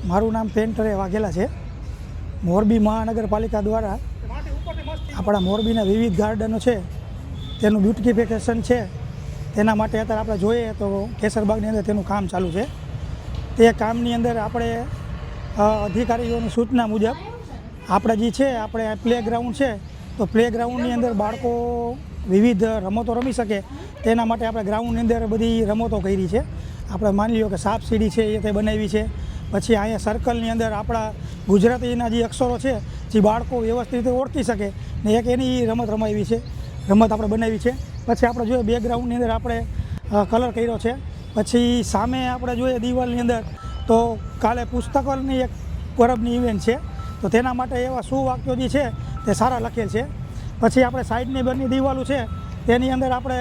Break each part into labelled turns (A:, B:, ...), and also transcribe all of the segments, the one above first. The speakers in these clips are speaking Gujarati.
A: મારું નામ પેન્ટરે વાઘેલા છે। મોરબી મહાનગરપાલિકા દ્વારા આપણા મોરબીના વિવિધ ગાર્ડનો છે તેનું બ્યુટિફિકેશન છે, તેના માટે અત્યારે આપણે જોઈએ તો કેસરબાગની અંદર તેનું કામ ચાલુ છે। તે કામની અંદર આપણે અધિકારીઓની સૂચના મુજબ આપણે જે છે આપણે પ્લેગ્રાઉન્ડ છે, તો પ્લેગ્રાઉન્ડની અંદર બાળકો વિવિધ રમતો રમી શકે તેના માટે આપણે ગ્રાઉન્ડની અંદર બધી રમતો કરી છે। આપણે માની લો કે સાપ સીડી છે એ તે બનાવી છે। પછી અહીંયા સર્કલની અંદર આપણા ગુજરાતીના જે અક્ષરો છે જે બાળકો વ્યવસ્થિત રીતે ઓળખી શકે ને એક એની રમત રમાવી છે, રમત આપણે બનાવી છે। પછી આપણે જોઈએ બેકગ્રાઉન્ડની અંદર આપણે કલર કર્યો છે। પછી સામે આપણે જોઈએ દિવાલની અંદર તો કાલે પુસ્તકોની એક પરબની ઇવેન્ટ છે, તો તેના માટે એવા સુવાક્યો જે છે તે સારા લખેલ છે। પછી આપણે સાઈડની બંને દિવાલો છે તેની અંદર આપણે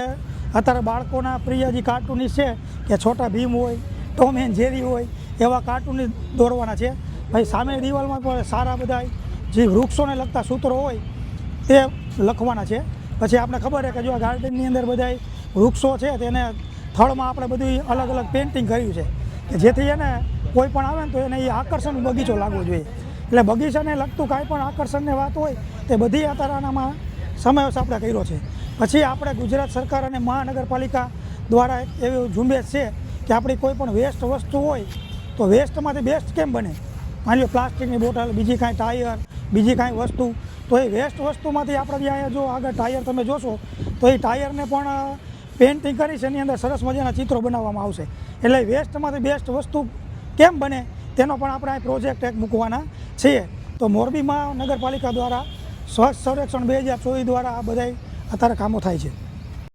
A: અત્યારે બાળકોના પ્રિય જે કાર્ટૂનિસ્ટ છે કે છોટા ભીમ હોય, ટોમ એન્ડ જેરી હોય એવા કાર્ટૂન દોરવાના છે। ભાઈ સામે દિવાલમાં પણ સારા બધા જે વૃક્ષોને લગતા સૂત્રો હોય તે લખવાના છે। પછી આપણે ખબર છે કે જો આ ગાર્ડનની અંદર બધા વૃક્ષો છે તેને થળમાં આપણે બધું અલગ અલગ પેઇન્ટિંગ કર્યું છે કે જેથી એને કોઈ પણ આવે ને તો એને એ આકર્ષણ બગીચો લાગવો જોઈએ। એટલે બગીચાને લગતું કાંઈ પણ આકર્ષણની વાત હોય તે બધી અત્યારે આનામાં સમાવેશ આપણે કર્યો છે। પછી આપણે ગુજરાત સરકાર અને મહાનગરપાલિકા દ્વારા એક એવી ઝુંબેશ છે કે આપણી કોઈ પણ વેસ્ટ વસ્તુ હોય તો વેસ્ટમાંથી બેસ્ટ કેમ બને। માની લો પ્લાસ્ટિકની બોટલ, બીજી કાંઈ ટાયર, બીજી કાંઈ વસ્તુ, તો એ વેસ્ટ વસ્તુમાંથી આપણે જે અહીંયા જો આગળ ટાયર તમે જોશો તો એ ટાયરને પણ પેઇન્ટિંગ કરી છે, એની અંદર સરસ મજાના ચિત્રો બનાવવામાં આવશે। એટલે વેસ્ટમાંથી બેસ્ટ વસ્તુ કેમ બને તેનો પણ આપણે આ પ્રોજેક્ટ એક મૂકવાના છીએ। તો મોરબી મહાનગરપાલિકા દ્વારા સ્વચ્છ સર્વેક્ષણ 2024 દ્વારા આ બધા અત્યારે કામો થાય છે।